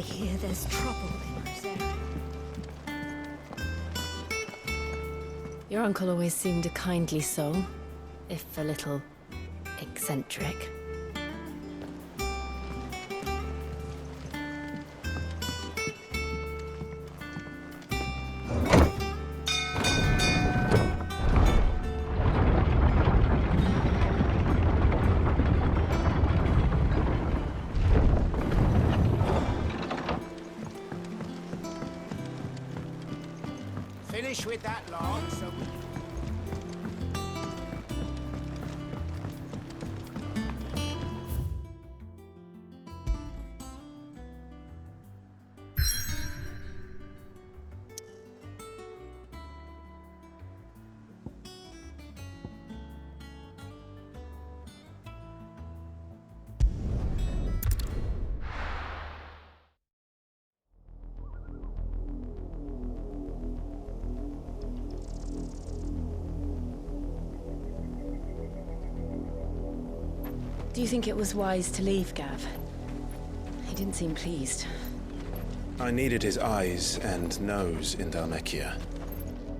hear there's trouble in Rosaria. Your uncle always seemed a kindly soul, if a little eccentric. Finish with that log, so we... Do you think it was wise to leave, Gav? He didn't seem pleased. I needed his eyes and nose in Dhalmekia.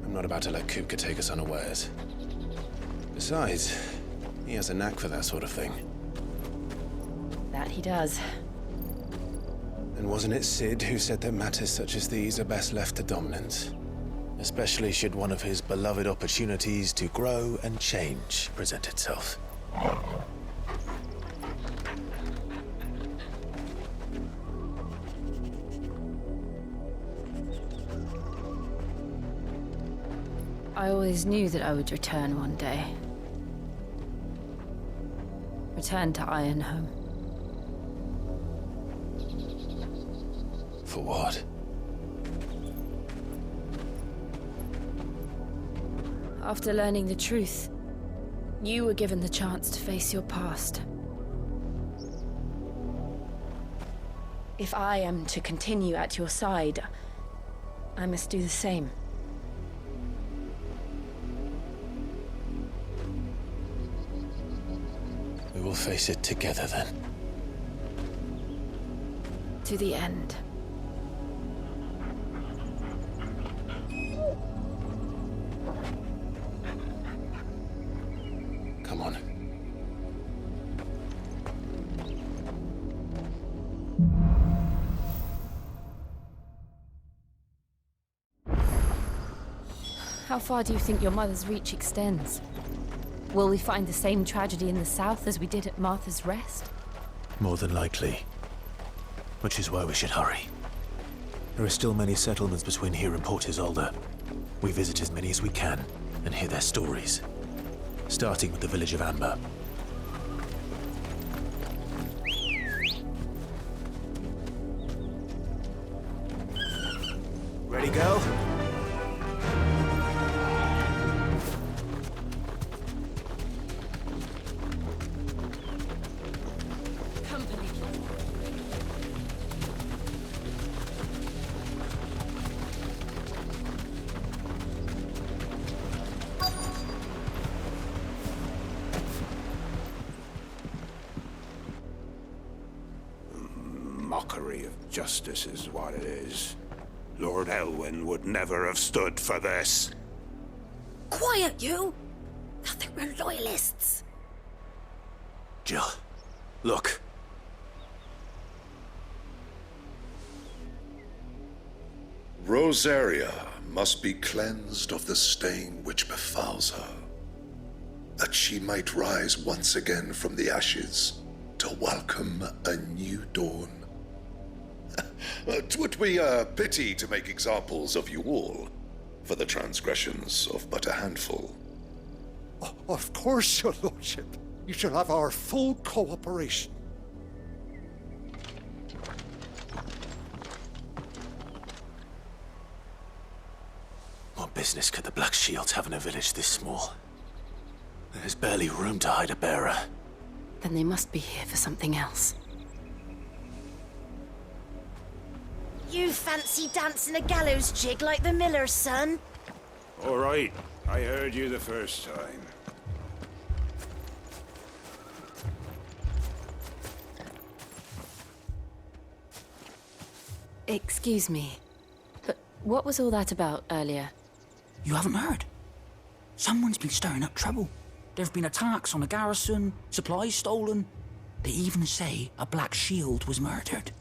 I'm not about to let Kupka take us unawares. Besides, he has a knack for that sort of thing. That he does. And wasn't it Sid who said that matters such as these are best left to dominance? Especially should one of his beloved opportunities to grow and change present itself. I always knew that I would return one day. Return to Ironhome. For what? After learning the truth, you were given the chance to face your past. If I am to continue at your side, I must do the same. We will face it together then. To the end. Come on. How far do you think your mother's reach extends? Will we find the same tragedy in the south as we did at Martha's Rest? More than likely. Which is why we should hurry. There are still many settlements between here and Port Isolde. We visit as many as we can and hear their stories. Starting with the village of Amber. Ready, go? Mockery of justice is what it is. Lord Elwyn would never have stood for this. Quiet, you! Thought they were loyalists. Jill, look. Rosaria must be cleansed of the stain which befouls her, that she might rise once again from the ashes to welcome a new dawn. 'Twould be a pity to make examples of you all, for the transgressions of but a handful. Of course, your lordship. You shall have our full cooperation. What business could the Black Shields have in a village this small? There's barely room to hide a bearer. Then they must be here for something else. You fancy dancing a gallows jig like the miller's son? All right, I heard you the first time. Excuse me, but what was all that about earlier? You haven't heard? Someone's been stirring up trouble. There have been attacks on the garrison, supplies stolen. They even say a Black Shield was murdered.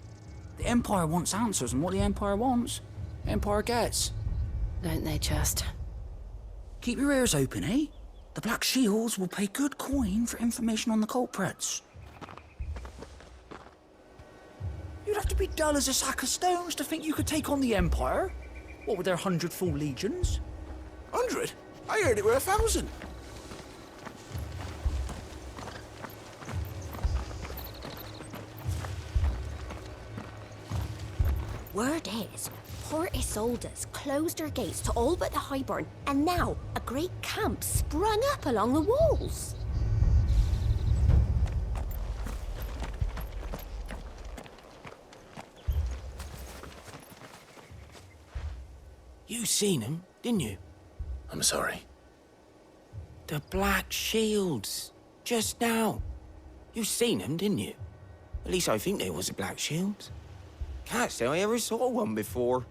The Empire wants answers, and what the Empire wants, the Empire gets. Don't they just? Keep your ears open, eh? The Black Shields will pay good coin for information on the culprits. You'd have to be dull as a sack of stones to think you could take on the Empire. What with their 100 full legions? 100? I heard it were 1,000. Word is, Port Isolde's closed her gates to all but the Highborn, and now a great camp sprung up along the walls. You seen him, didn't you? I'm sorry. The Black Shields. Just now. You seen him, didn't you? At least I think there was a Black Shield. Can't say I ever saw one before.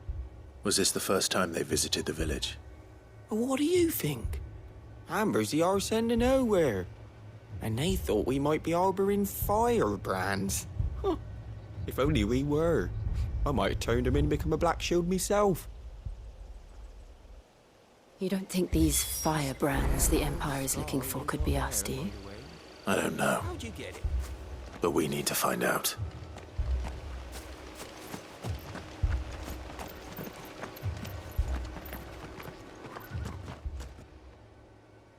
Was this the first time they visited the village? But what do you think? Amber's the arse end of nowhere. And they thought we might be harbouring firebrands. Huh. If only we were. I might have turned him in and become a Black Shield myself. You don't think these firebrands the Empire is looking for could be us, do you? I don't know, How'd you get it? but we need to find out.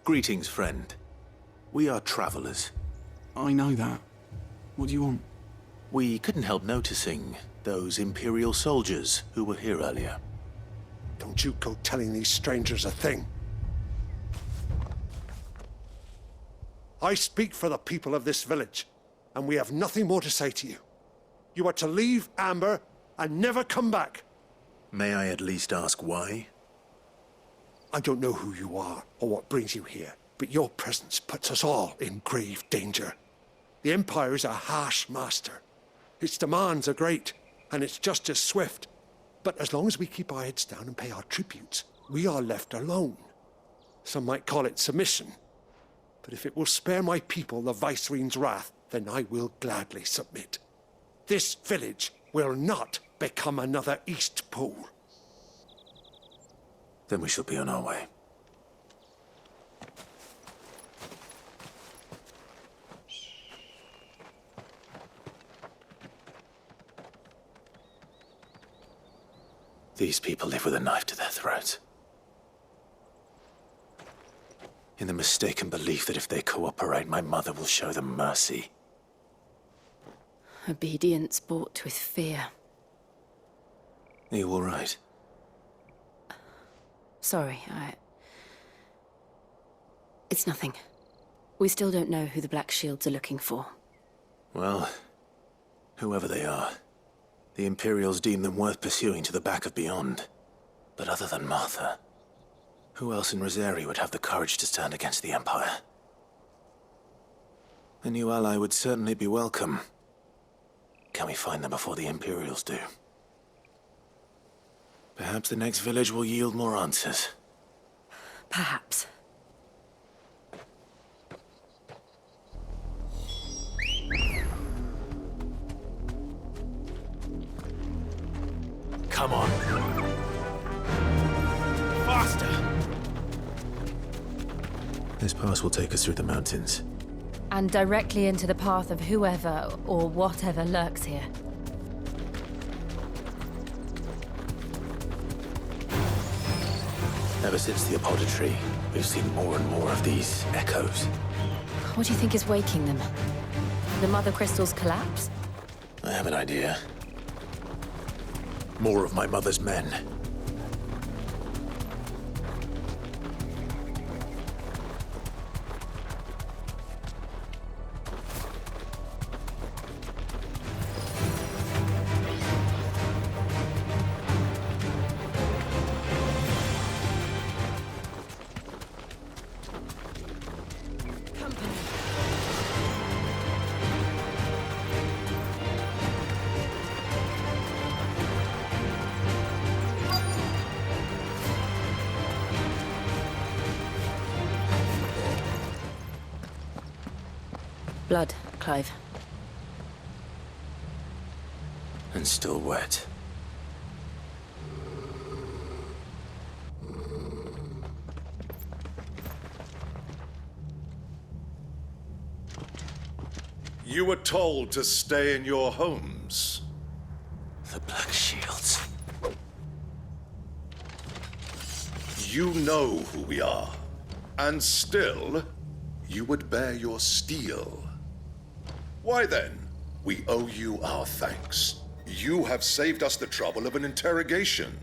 Greetings, friend. We are travelers. I know that. What do you want? We couldn't help noticing those Imperial soldiers who were here earlier. Don't you go telling these strangers a thing. I speak for the people of this village, and we have nothing more to say to you. You are to leave Amber and never come back. May I at least ask why? I don't know who you are or what brings you here, but your presence puts us all in grave danger. The Empire is a harsh master. Its demands are great, and its justice swift. But as long as we keep our heads down and pay our tributes, we are left alone. Some might call it submission. But if it will spare my people the Viceroy's wrath, then I will gladly submit. This village will not become another East Pole. Then we shall be on our way. These people live with a knife to their throats. In the mistaken belief that if they cooperate, my mother will show them mercy. Obedience bought with fear. Are you all right? Sorry, It's nothing. We still don't know who the Black Shields are looking for. Well, whoever they are, the Imperials deem them worth pursuing to the back of beyond. But other than Martha, who else in Rosaria would have the courage to stand against the Empire? A new ally would certainly be welcome. Can we find them before the Imperials do? Perhaps the next village will yield more answers. Perhaps. Come on. Faster! This pass will take us through the mountains. And directly into the path of whoever or whatever lurks here. Ever since the apothecary, we've seen more and more of these echoes. What do you think is waking them? The Mother Crystal's collapse? I have an idea. More of my mother's men. Blood, Clive. And still wet. You were told to stay in your homes. The Black Shields. You know who we are. And still, you would bear your steel. Why then, we owe you our thanks. You have saved us the trouble of an interrogation.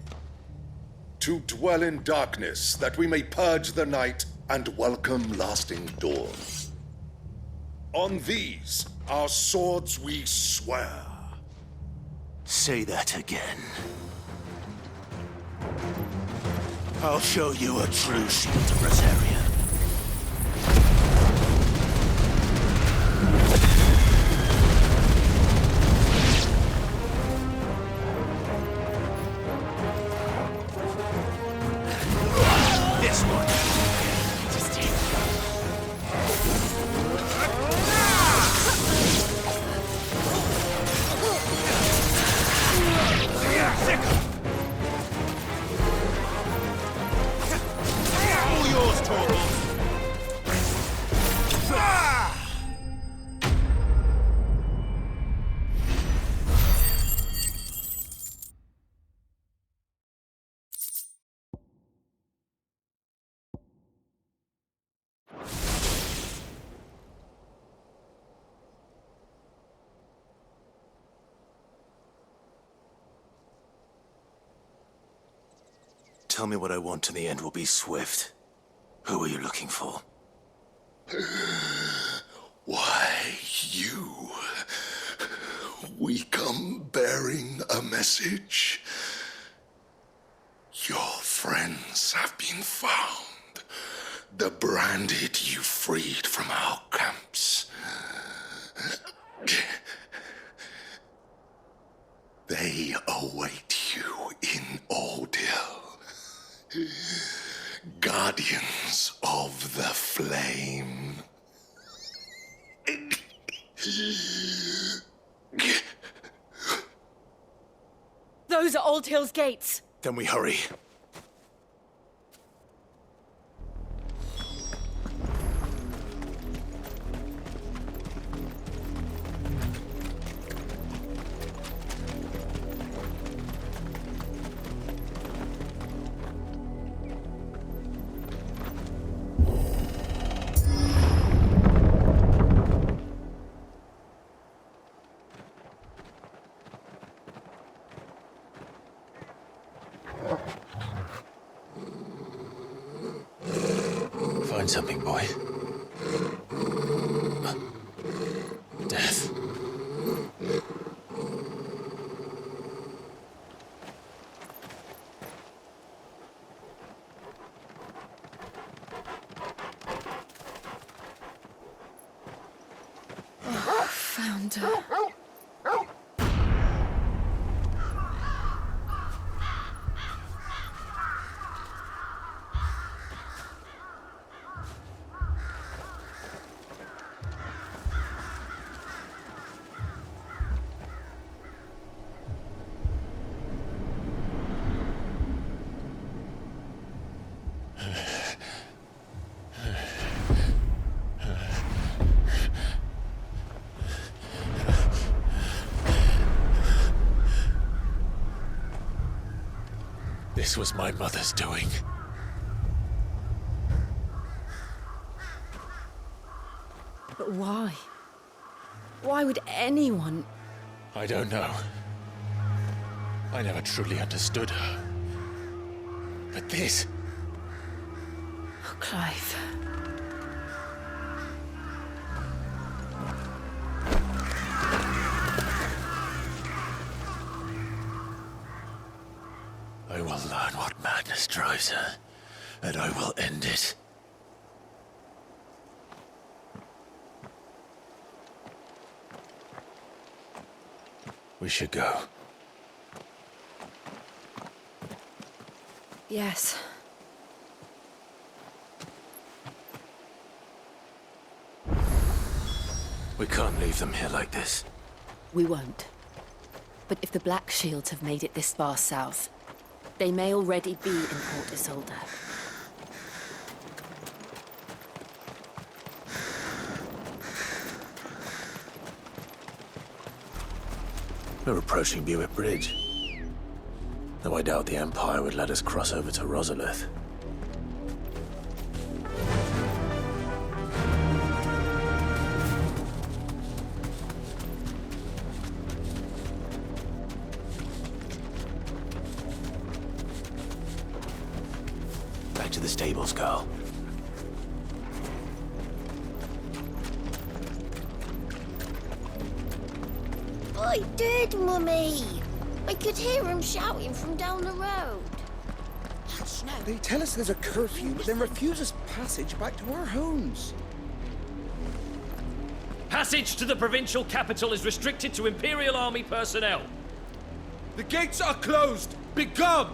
To dwell in darkness, that we may purge the night and welcome lasting dawn. On these, our swords we swear. Say that again. I'll show you a true shield of Rosaria. This one. All yours, Torgal. Tell me what I want and the end will be swift. Who are you looking for? Why, you. We come bearing a message. Your friends have been found. The branded you freed from our camps. They await you in Ordeal. Guardians of the Flame. Those are Old Hill's gates. Then we hurry. Find something, boy. Death. Found her. This was my mother's doing. But why? Why would anyone... I don't know. I never truly understood her. But this... Oh, Clive. I will learn what madness drives her, and I will end it. We should go. Yes. We can't leave them here like this. We won't. But if the Black Shields have made it this far south, they may already be in Port Isolde. We're approaching Buick Bridge. Though I doubt the Empire would let us cross over to Rosaria. Back to the stables, Carl. I did, Mummy. I could hear him shouting from down the road. Hush now. They tell us there's a curfew, but then refuse us passage back to our homes. Passage to the provincial capital is restricted to Imperial Army personnel. The gates are closed! Begone!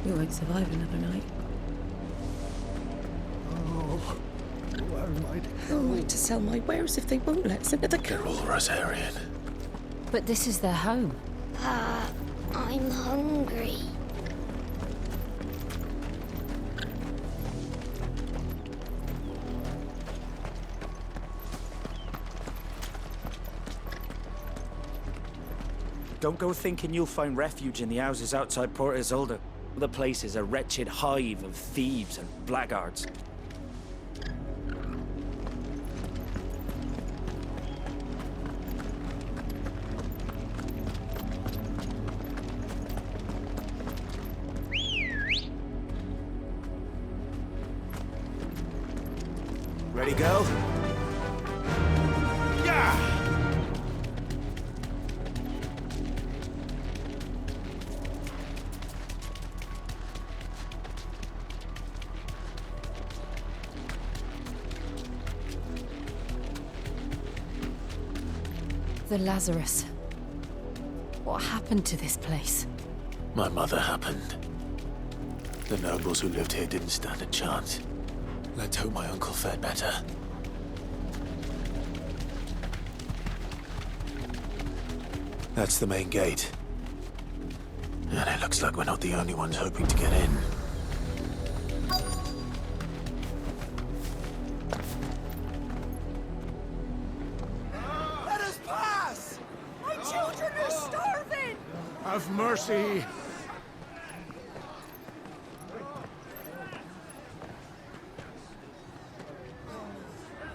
We won't survive another night. Oh, where am I to go? Who am I to sell my wares if they won't let us into the They're all Rosarian. But this is their home. I'm hungry. Don't go thinking you'll find refuge in the houses outside Port Isolde. The place is a wretched hive of thieves and blackguards. Ready, go? Yeah! The Lazarus. What happened to this place? My mother happened. The nobles who lived here didn't stand a chance. Let's hope my uncle fared better. That's the main gate. And it looks like we're not the only ones hoping to get in. Let us pass! My children are starving! Have mercy!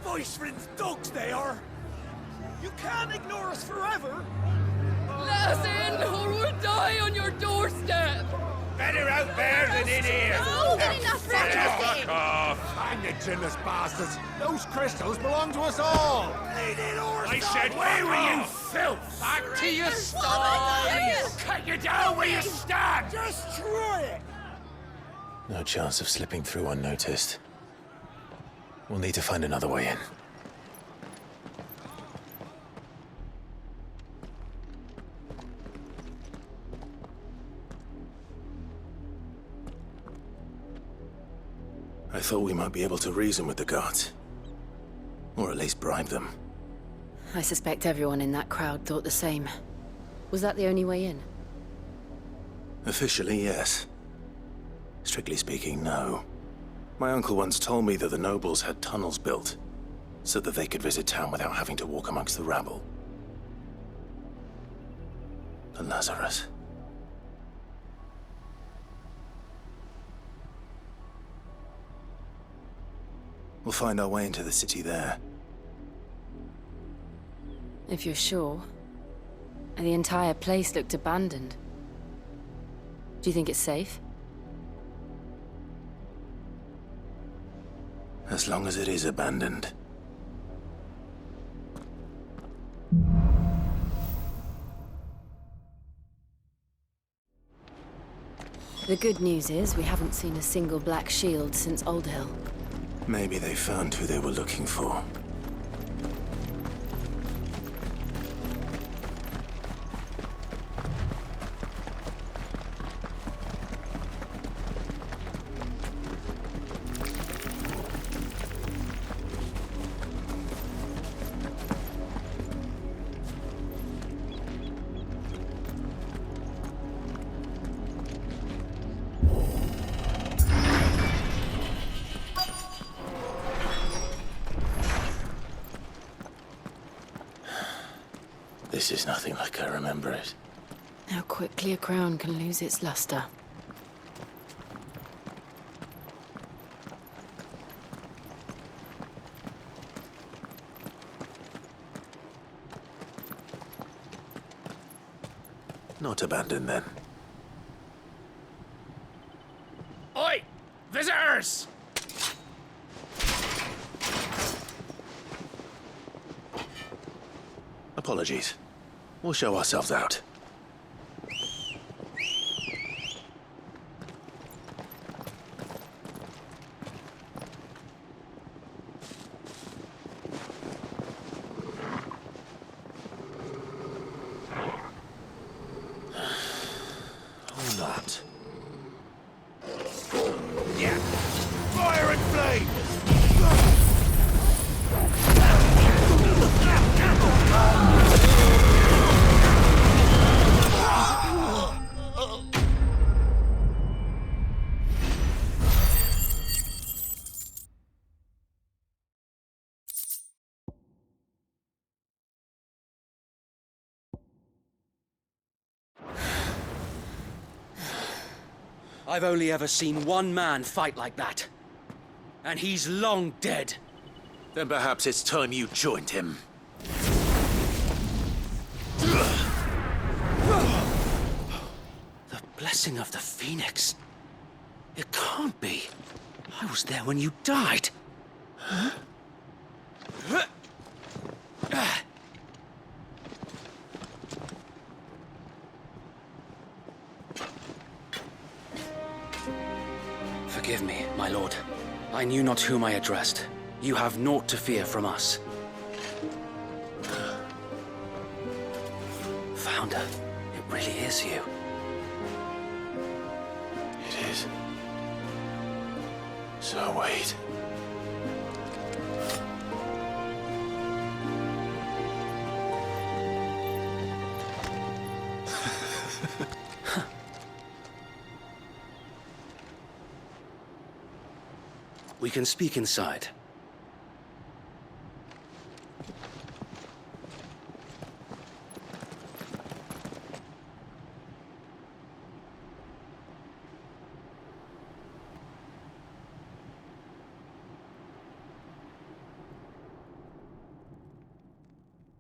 Voice-ridden dogs they are! You can't ignore us forever! Let us in, or we'll die on your doorstep! Better out there than in here! Oh, get enough for everything! Hang the chinless bastards! Those crystals belong to us all! I said, where were you, filth? Back to your stall! Cut you down where you stand! Destroy it! No chance of slipping through unnoticed. We'll need to find another way in. I thought we might be able to reason with the guards. Or at least bribe them. I suspect everyone in that crowd thought the same. Was that the only way in? Officially, yes. Strictly speaking, no. My uncle once told me that the nobles had tunnels built, so that they could visit town without having to walk amongst the rabble. The Lazarus. We'll find our way into the city there. If you're sure. And the entire place looked abandoned. Do you think it's safe? As long as it is abandoned. The good news is we haven't seen a single black shield since Old Hill. Maybe they found who they were looking for. This is nothing like I remember it. How quickly a crown can lose its luster. Not abandoned, then. Oi! Visitors! Apologies. We'll show ourselves out. Or not. Yeah! Fire and flame! I've only ever seen one man fight like that. And he's long dead. Then perhaps it's time you joined him. The blessing of the Phoenix. It can't be. I was there when you died. Huh? Forgive me, my lord. I knew not whom I addressed. You have naught to fear from us. Founder, it really is you. It is. So wait. We can speak inside.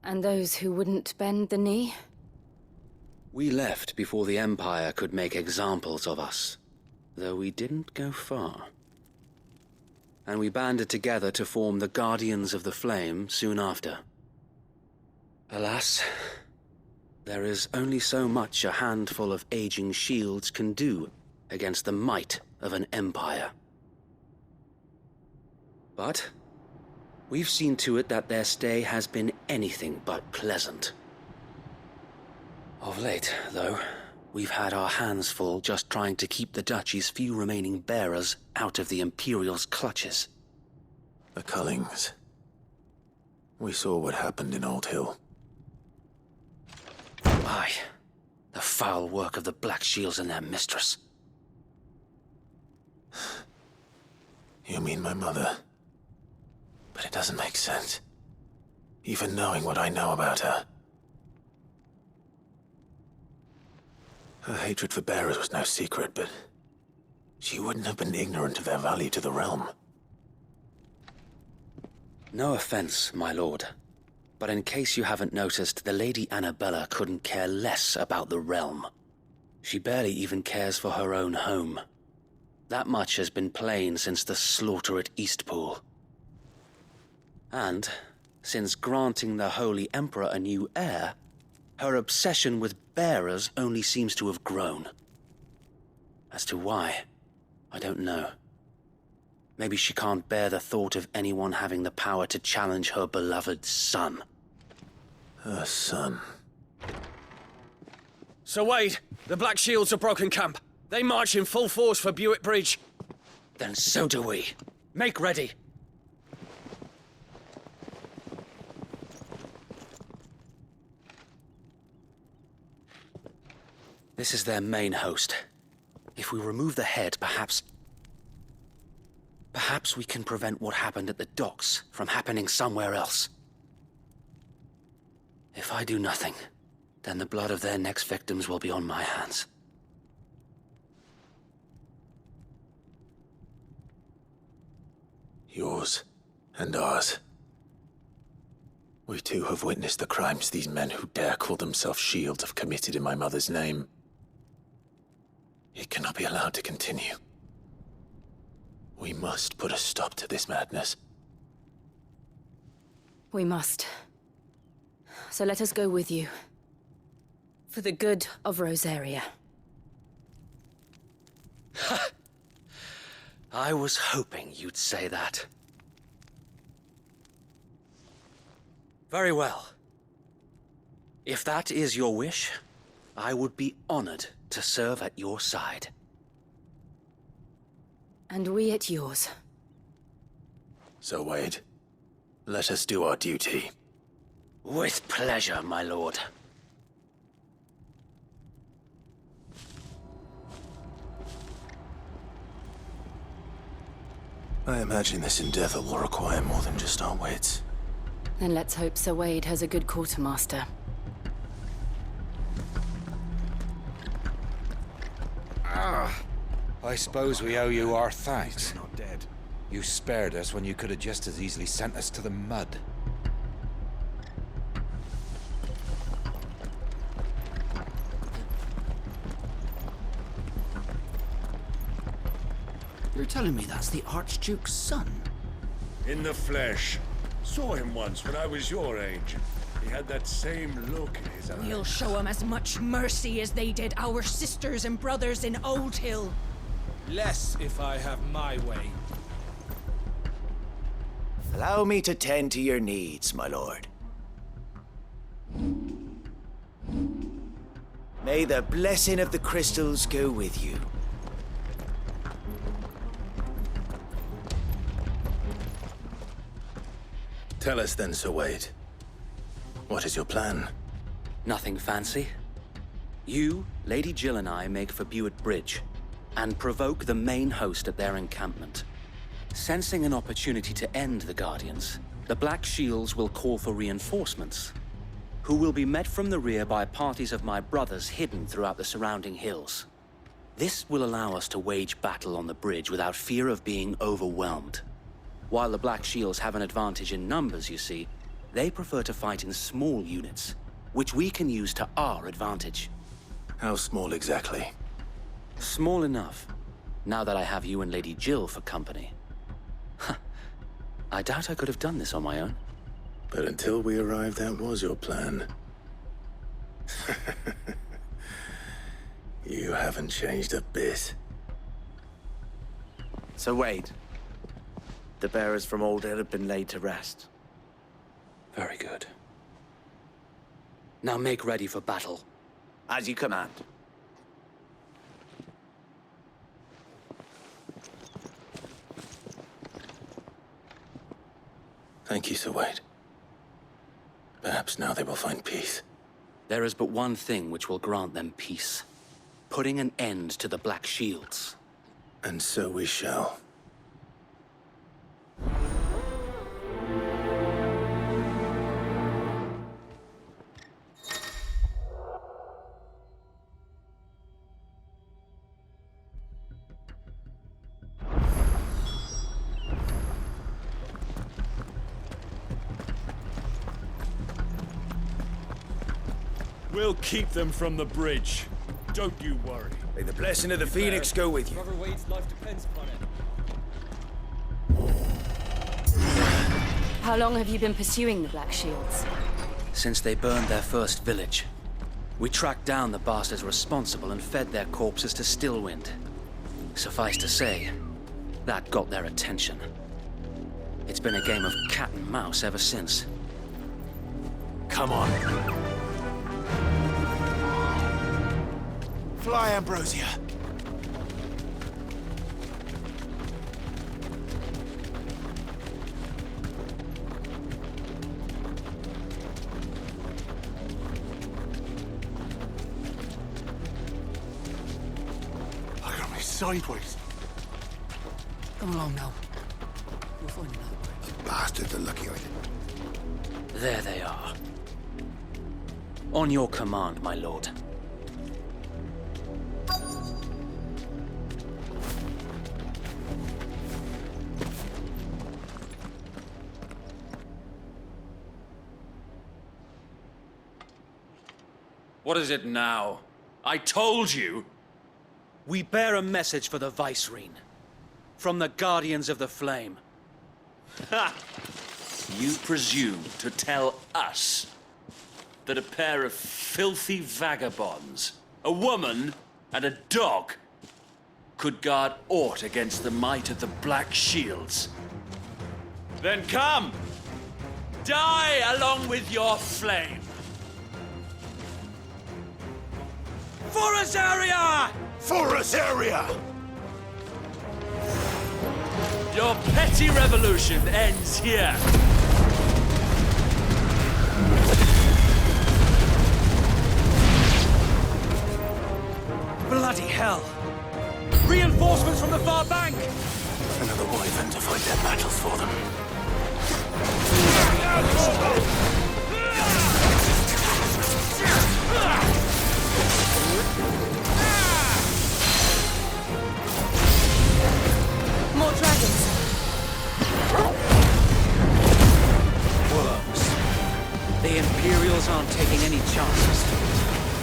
And those who wouldn't bend the knee? We left before the Empire could make examples of us, though we didn't go far. And we banded together to form the Guardians of the Flame soon after. Alas, there is only so much a handful of aging shields can do against the might of an empire. But we've seen to it that their stay has been anything but pleasant. Of late, though, we've had our hands full just trying to keep the Duchy's few remaining bearers out of the Imperial's clutches. The Cullings. We saw what happened in Old Hill. Aye. The foul work of the Black Shields and their mistress. You mean my mother? But it doesn't make sense. Even knowing what I know about her. Her hatred for bearers was no secret, but she wouldn't have been ignorant of their value to the realm. No offense, my lord, but in case you haven't noticed, the Lady Annabella couldn't care less about the realm. She barely even cares for her own home. That much has been plain since the slaughter at Eastpool. And, since granting the Holy Emperor a new heir, her obsession with bearers only seems to have grown. As to why, I don't know. Maybe she can't bear the thought of anyone having the power to challenge her beloved son. Her son. Sir Wade, the Black Shields have broken camp. They march in full force for Buick Bridge. Then so do we. Make ready. This is their main host. If we remove the head, perhaps we can prevent what happened at the docks from happening somewhere else. If I do nothing, then the blood of their next victims will be on my hands. Yours and ours. We too have witnessed the crimes these men who dare call themselves shields have committed in my mother's name. It cannot be allowed to continue. We must put a stop to this madness. We must. So let us go with you. For the good of Rosaria. I was hoping you'd say that. Very well. If that is your wish, I would be honored to serve at your side. And we at yours. So, Wade, let us do our duty. With pleasure, my lord. I imagine this endeavor will require more than just our wits. Then let's hope Sir Wade has a good quartermaster. I suppose we owe you our thanks. Not dead. You spared us when you could have just as easily sent us to the mud. You're telling me that's the Archduke's son? In the flesh. Saw him once when I was your age. He had that same look in his eye. We'll show him as much mercy as they did our sisters and brothers in Old Hill. Less if I have my way. Allow me to tend to your needs, my lord. May the blessing of the crystals go with you. Tell us then, Sir Wade. What is your plan? Nothing fancy. You, Lady Jill and I make for Buett Bridge, and provoke the main host at their encampment. Sensing an opportunity to end the Guardians, the Black Shields will call for reinforcements, who will be met from the rear by parties of my brothers hidden throughout the surrounding hills. This will allow us to wage battle on the bridge without fear of being overwhelmed. While the Black Shields have an advantage in numbers, you see, they prefer to fight in small units, which we can use to our advantage. How small exactly? Small enough, now that I have you and Lady Jill for company. I doubt I could have done this on my own. But until we arrived, that was your plan. You haven't changed a bit. So Wade, the bearers from Old Hill have been laid to rest. Very good. Now make ready for battle. As you command. Thank you, Sir Wade. Perhaps now they will find peace. There is but one thing which will grant them peace. Putting an end to the Black Shields. And so we shall. We'll keep them from the bridge. Don't you worry. May the blessing of the Phoenix go with you. Brother Wade's life depends upon it. How long have you been pursuing the Black Shields? Since they burned their first village. We tracked down the bastards responsible and fed their corpses to Stillwind. Suffice to say, that got their attention. It's been a game of cat and mouse ever since. Come on. Fly, Ambrosia. Look at me sideways. Come along now. We'll find another bridge. Bastards are lucky I didn't. There they are. On your command, my lord. What is it now? I told you! We bear a message for the Vicereine. From the Guardians of the Flame. Ha! You presume to tell us that a pair of filthy vagabonds, a woman and a dog, could guard aught against the might of the Black Shields? Then come! Die along with your flame! For Rosaria! For Rosaria! Your petty revolution ends here! Bloody hell! Reinforcements from the far bank! Another wyvern to fight their battles for them. More dragons. Worms. The Imperials aren't taking any chances.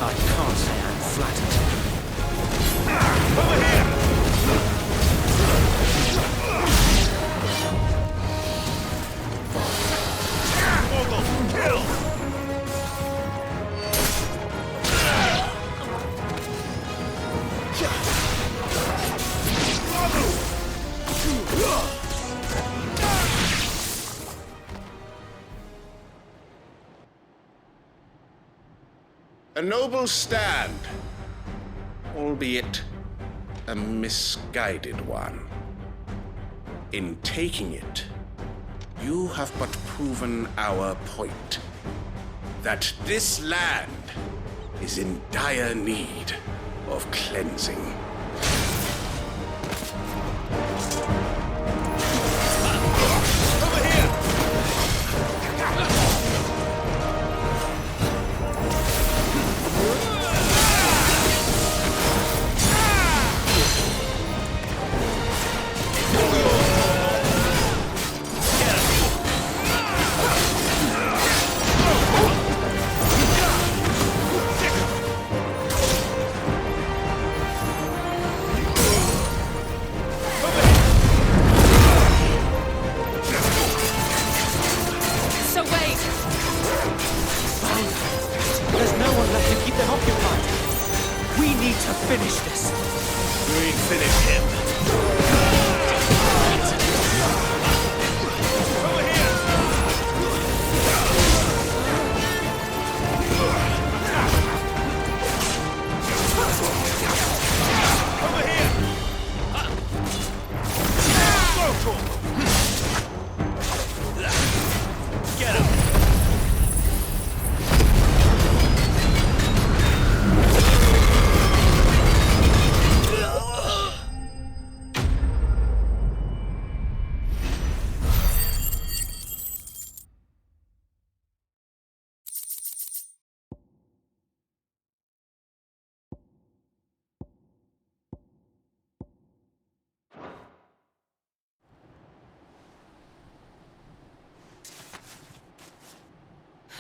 I can't say I'm flattered. Over here! Kill! A noble stand, albeit a misguided one. In taking it, you have but proven our point, that this land is in dire need of cleansing.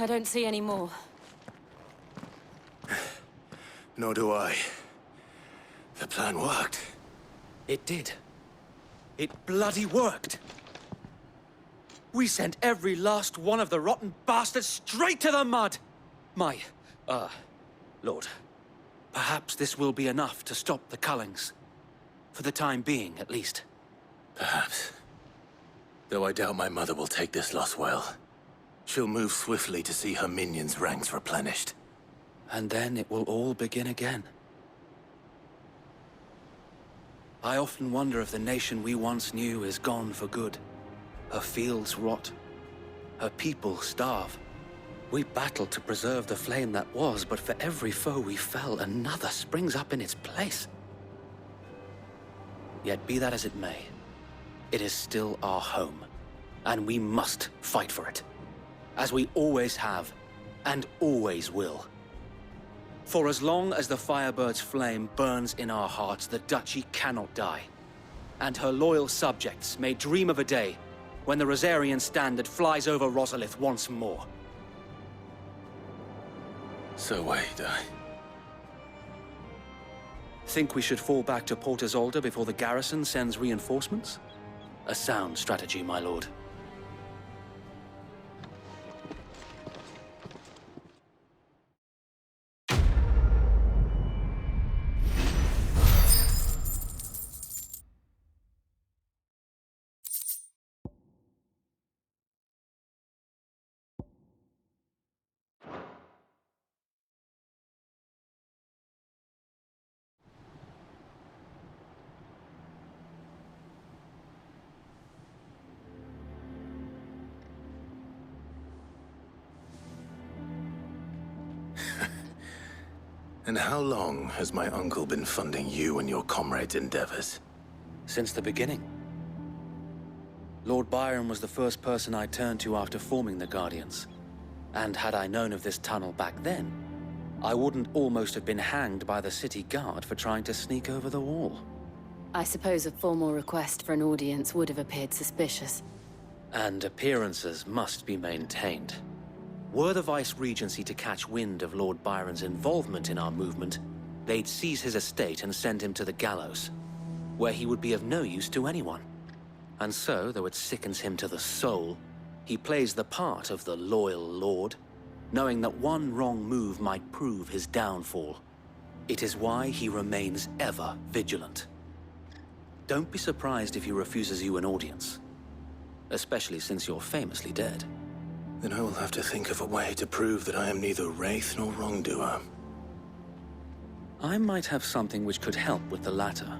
I don't see any more. Nor do I. The plan worked. It did. It bloody worked. We sent every last one of the rotten bastards straight to the mud! My, Lord, perhaps this will be enough to stop the Cullings. For the time being, at least. Perhaps. Though I doubt my mother will take this loss well. She'll move swiftly to see her minions' ranks replenished. And then it will all begin again. I often wonder if the nation we once knew is gone for good. Her fields rot. Her people starve. We battled to preserve the flame that was, but for every foe we fell, another springs up in its place. Yet be that as it may, it is still our home, and we must fight for it. As we always have, and always will. For as long as the Firebird's flame burns in our hearts, the Duchy cannot die. And her loyal subjects may dream of a day when the Rosarian standard flies over Rosalith once more. So wait, Think we should fall back to Port Isolde before the garrison sends reinforcements? A sound strategy, my lord. And how long has my uncle been funding you and your comrades' endeavors? Since the beginning. Lord Byron was the first person I turned to after forming the Guardians. And had I known of this tunnel back then, I wouldn't almost have been hanged by the city guard for trying to sneak over the wall. I suppose a formal request for an audience would have appeared suspicious. And appearances must be maintained. Were the Vice-Regency to catch wind of Lord Byron's involvement in our movement, they'd seize his estate and send him to the gallows, where he would be of no use to anyone. And so, though it sickens him to the soul, he plays the part of the loyal lord, knowing that one wrong move might prove his downfall. It is why he remains ever vigilant. Don't be surprised if he refuses you an audience, especially since you're famously dead. Then I will have to think of a way to prove that I am neither wraith nor wrongdoer. I might have something which could help with the latter.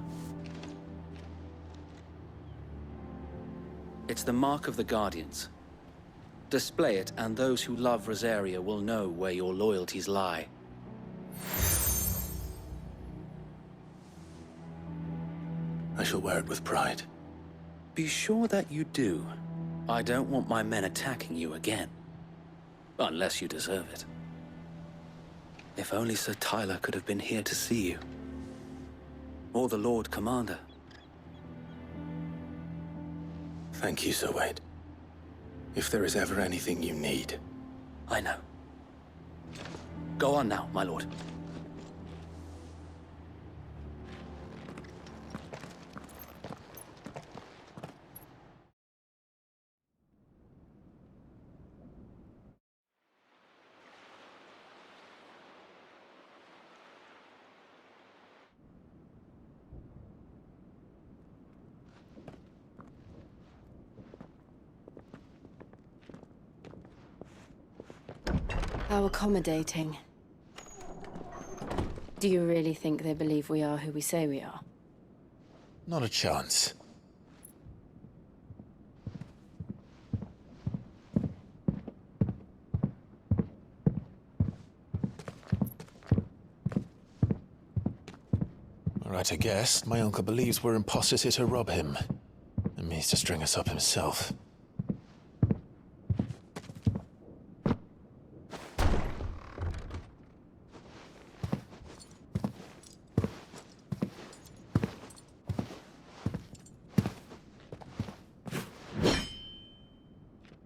It's the mark of the Guardians. Display it, and those who love Rosaria will know where your loyalties lie. I shall wear it with pride. Be sure that you do. I don't want my men attacking you again. Unless you deserve it. If only Sir Tyler could have been here to see you. Or the Lord Commander. Thank you, Sir Wade. If there is ever anything you need. I know. Go on now, my lord. How accommodating. Do you really think they believe we are who we say we are? Not a chance. All right, I guess. My uncle believes we're imposters here to rob him. And means to string us up himself.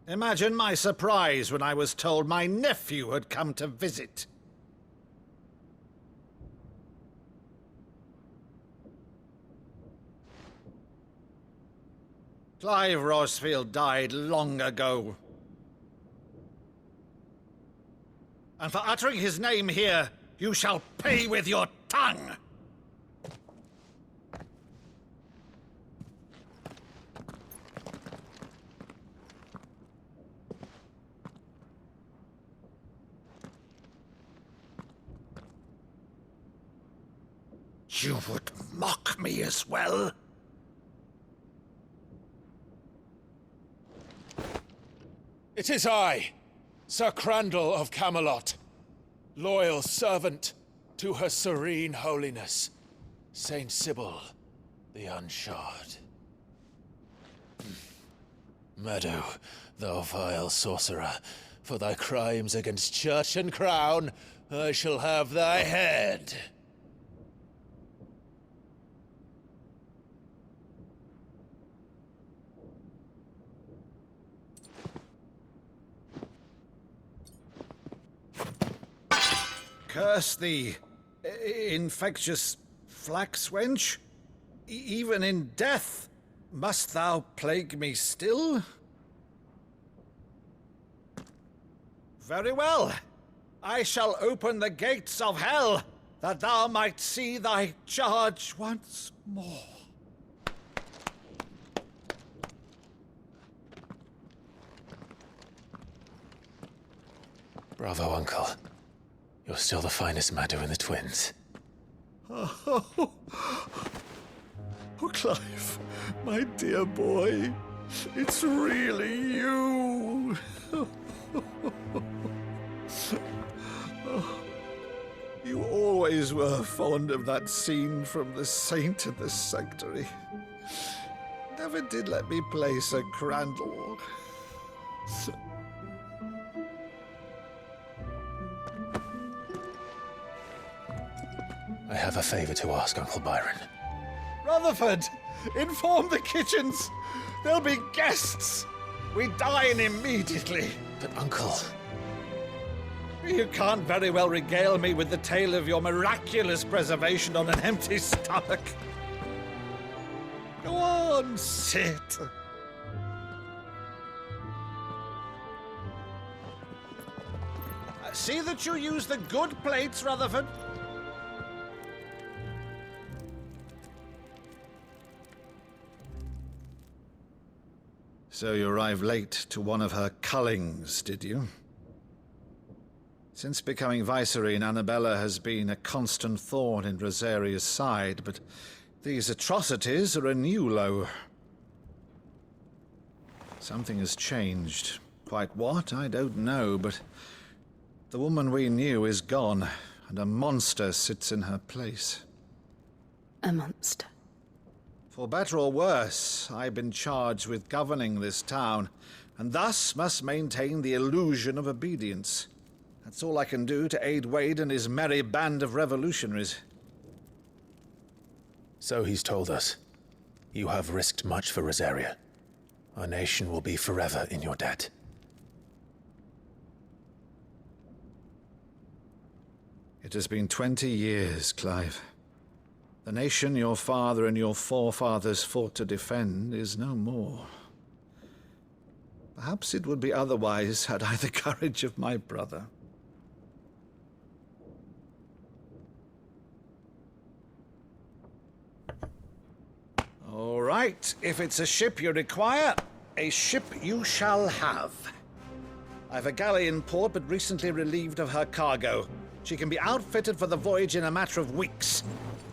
Imagine my surprise when I was told my nephew had come to visit. Clive Rosfield died long ago. And for uttering his name here, you shall pay with your tongue! You would mock me as well? It is I, Sir Crandall of Camelot, loyal servant to Her Serene Holiness, Saint Sybil the Unshod. Meadow, thou vile sorcerer, for thy crimes against church and crown, I shall have thy head. Curse thee, infectious flax wench. Even in death, must thou plague me still? Very well. I shall open the gates of hell, that thou might see thy charge once more. Bravo, Uncle. You're still the finest Maddu in the twins. Oh, Clive, my dear boy, it's really you. You always were fond of that scene from The Saint and the Sanctuary. Never did let me play Sir Crandall. I have a favor to ask, Uncle Byron. Rutherford, inform the kitchens. There'll be guests. We dine immediately. But, Uncle... You can't very well regale me with the tale of your miraculous preservation on an empty stomach. Go on, sit. See that you use the good plates, Rutherford. So you arrived late to one of her cullings, did you? Since becoming Vicereine, Annabella has been a constant thorn in Rosaria's side, but these atrocities are a new low. Something has changed. Quite what, I don't know, but the woman we knew is gone, and a monster sits in her place. A monster? For better or worse, I've been charged with governing this town, and thus must maintain the illusion of obedience. That's all I can do to aid Wade and his merry band of revolutionaries. So he's told us. You have risked much for Rosaria. Our nation will be forever in your debt. It has been 20 years, Clive. The nation your father and your forefathers fought to defend is no more. Perhaps it would be otherwise had I the courage of my brother. All right, if it's a ship you require, a ship you shall have. I've a galley in port, but recently relieved of her cargo. She can be outfitted for the voyage in a matter of weeks.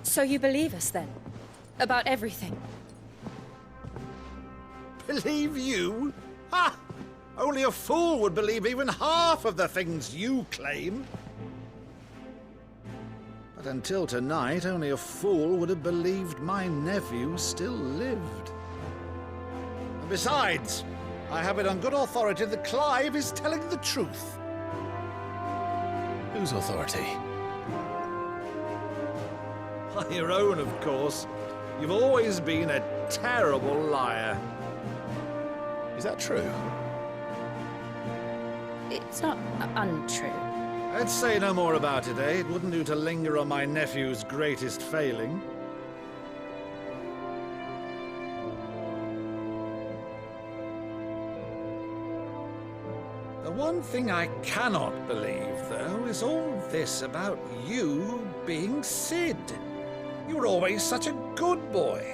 So you believe us, then? About everything? Believe you? Ha! Only a fool would believe even half of the things you claim. But until tonight, only a fool would have believed my nephew still lived. And besides, I have it on good authority that Clive is telling the truth. Whose authority? Your own, of course. You've always been a terrible liar. Is that true? It's not untrue. Let's say no more about it, eh? It wouldn't do to linger on my nephew's greatest failing. The one thing I cannot believe, though, is all this about you being Sid. You were always such a good boy,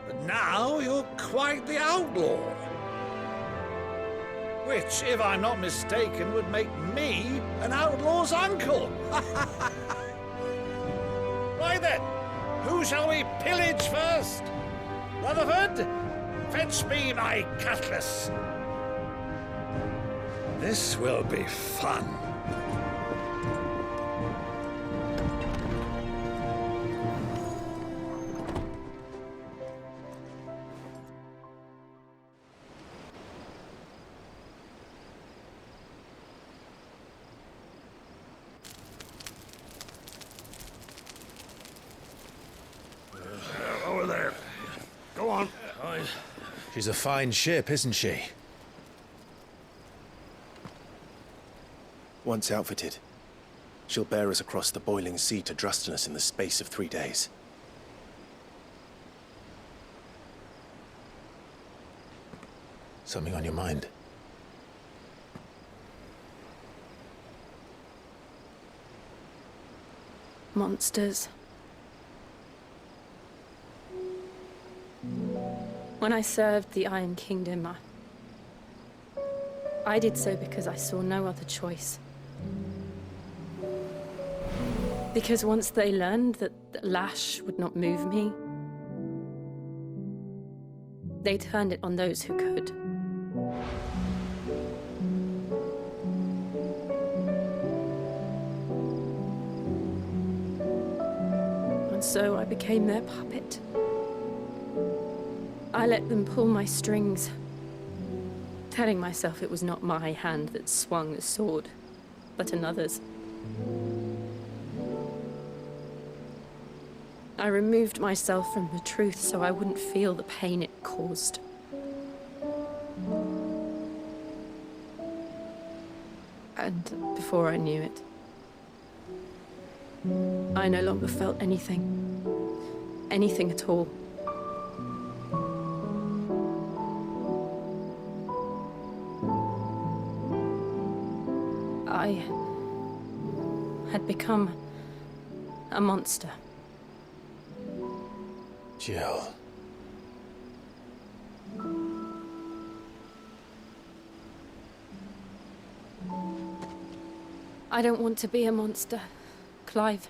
but now you're quite the outlaw. Which, if I'm not mistaken, would make me an outlaw's uncle. Right then, who shall we pillage first? Rutherford, fetch me my cutlass. This will be fun. She's a fine ship, isn't she? Once outfitted, she'll bear us across the boiling sea to Drustinus in the space of 3 days. Something on your mind? Monsters. When I served the Iron Kingdom, I did so because I saw no other choice. Because once they learned that the lash would not move me, they turned it on those who could. And so I became their puppet. I let them pull my strings, telling myself it was not my hand that swung the sword, but another's. I removed myself from the truth so I wouldn't feel the pain it caused. And before I knew it, I no longer felt anything. Anything at all. I had become a monster. Jill. I don't want to be a monster, Clive.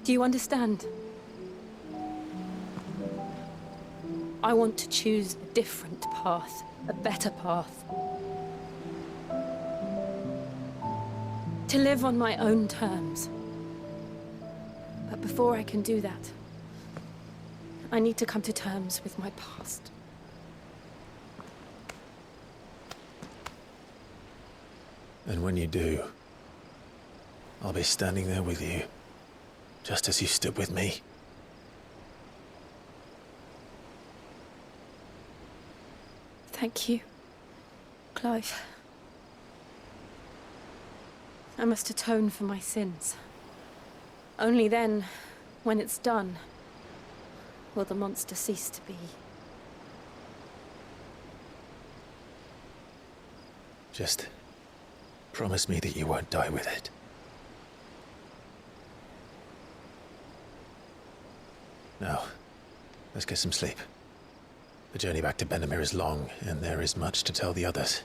Do you understand? I want to choose a different path, a better path. To live on my own terms. But before I can do that, I need to come to terms with my past. And when you do, I'll be standing there with you, just as you stood with me. Thank you, Clive. I must atone for my sins. Only then, when it's done, will the monster cease to be. Just promise me that you won't die with it. Now, let's get some sleep. The journey back to Benamir is long, and there is much to tell the others.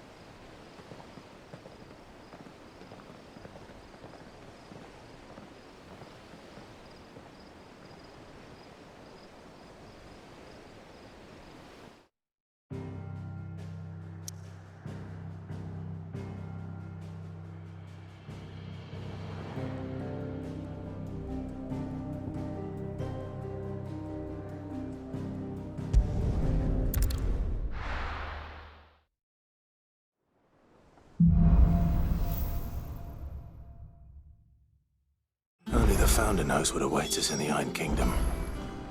Only the Founder knows what awaits us in the Iron Kingdom.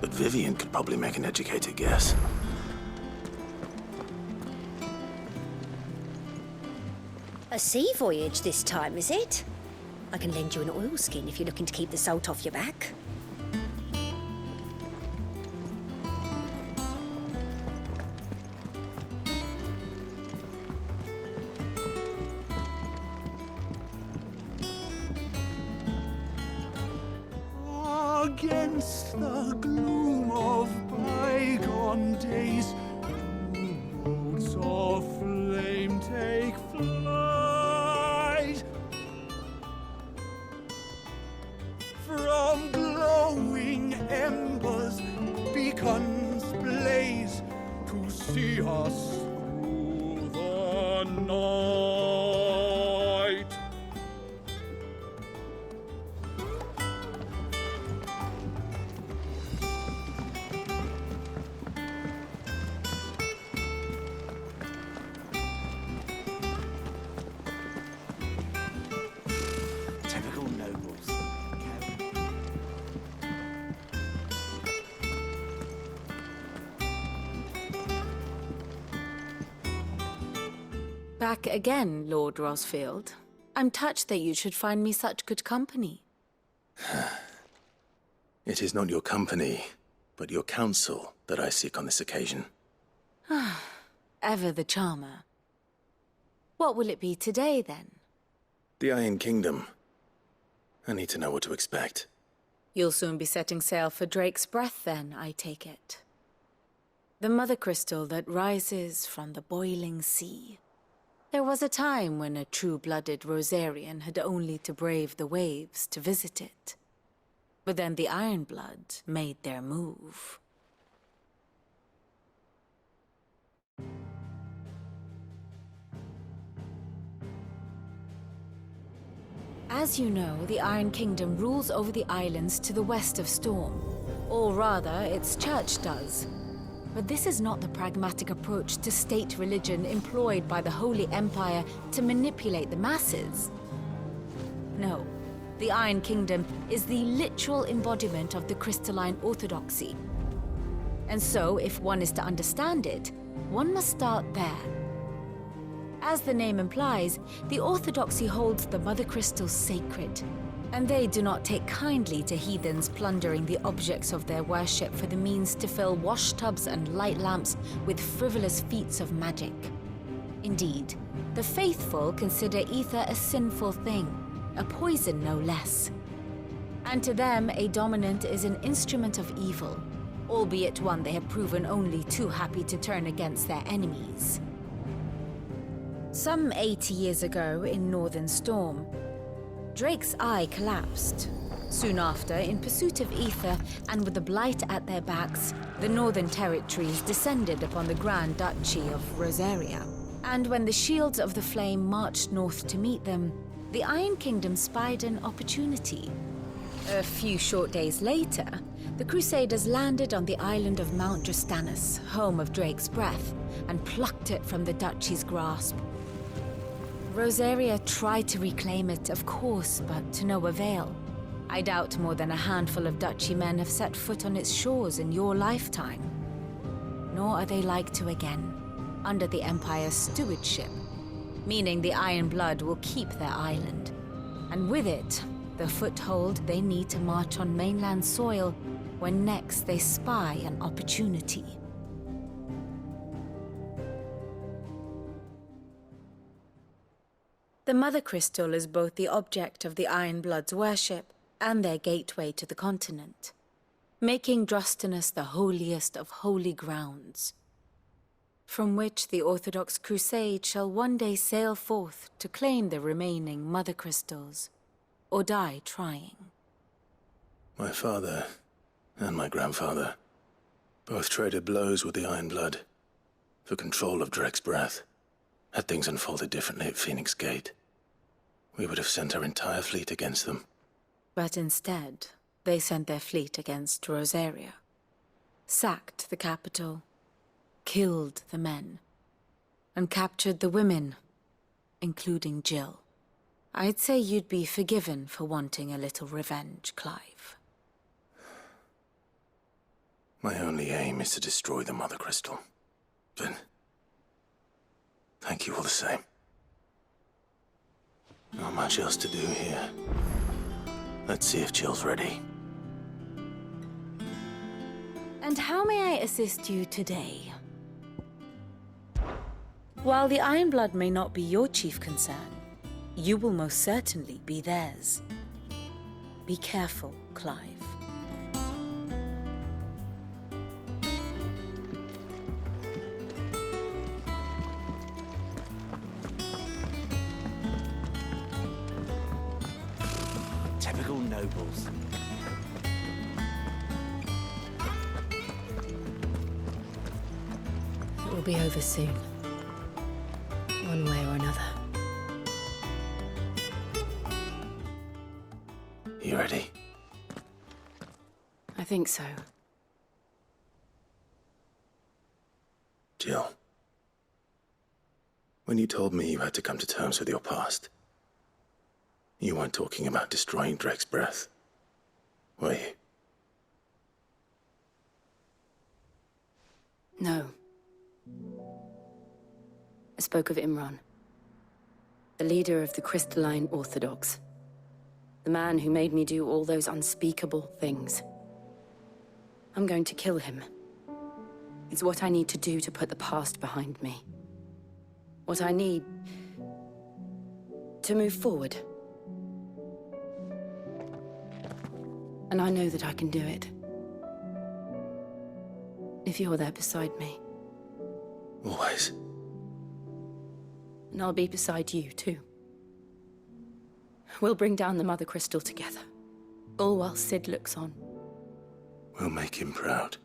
But Vivian could probably make an educated guess. A sea voyage this time, is it? I can lend you an oilskin if you're looking to keep the salt off your back. Against the gloom of bygone days, roots of flame take flight. From glowing embers, beacons blaze to see us through the night. Back again, Lord Rosfield. I'm touched that you should find me such good company. It is not your company, but your counsel that I seek on this occasion. Ever the charmer. What will it be today, then? The Iron Kingdom. I need to know what to expect. You'll soon be setting sail for Drake's Breath, then, I take it. The mother crystal that rises from the boiling sea. There was a time when a true-blooded Rosarian had only to brave the waves to visit it. But then the Ironblood made their move. As you know, the Iron Kingdom rules over the islands to the west of Storm. Or rather, its church does. But this is not the pragmatic approach to state religion employed by the Holy Empire to manipulate the masses. No, the Iron Kingdom is the literal embodiment of the crystalline orthodoxy. And so, if one is to understand it, one must start there. As the name implies, the orthodoxy holds the mother crystals sacred, and they do not take kindly to heathens plundering the objects of their worship for the means to fill washtubs and light lamps with frivolous feats of magic. Indeed, the faithful consider ether a sinful thing, a poison no less. And to them, a dominant is an instrument of evil, albeit one they have proven only too happy to turn against their enemies. Some 80 years ago in Northern Storm, Drake's eye collapsed. Soon after, in pursuit of ether and with the blight at their backs, the Northern Territories descended upon the Grand Duchy of Rosaria. And when the Shields of the Flame marched north to meet them, the Iron Kingdom spied an opportunity. A few short days later, the Crusaders landed on the island of Mount Justanus, home of Drake's Breath, and plucked it from the Duchy's grasp. Rosaria tried to reclaim it, of course, but to no avail. I doubt more than a handful of Duchy men have set foot on its shores in your lifetime. Nor are they like to again, under the Empire's stewardship, meaning the Iron Blood will keep their island, and with it, the foothold they need to march on mainland soil when next they spy an opportunity. The Mother Crystal is both the object of the Iron Blood's worship and their gateway to the continent, making Drostanus the holiest of holy grounds, from which the Orthodox Crusade shall one day sail forth to claim the remaining Mother Crystals, or die trying. My father and my grandfather both traded blows with the Iron Blood for control of Drake's Breath. Had things unfolded differently at Phoenix Gate, we would have sent our entire fleet against them. But instead, they sent their fleet against Rosaria, sacked the capital, killed the men, and captured the women, including Jill. I'd say you'd be forgiven for wanting a little revenge, Clive. My only aim is to destroy the Mother Crystal. But thank you all the same. Not much else to do here. Let's see if Jill's ready. And how may I assist you today? While the Iron Blood may not be your chief concern, you will most certainly be theirs. Be careful, Clive. Typical nobles. It will be over soon. One way or another. You ready? I think so. Jill. When you told me you had to come to terms with your past, you weren't talking about destroying Drake's Breath, were you? No. I spoke of Imran. The leader of the Crystalline Orthodox. The man who made me do all those unspeakable things. I'm going to kill him. It's what I need to do to put the past behind me. What I need to move forward. And I know that I can do it. If you're there beside me. Always. And I'll be beside you, too. We'll bring down the Mother Crystal together. All while Sid looks on. We'll make him proud.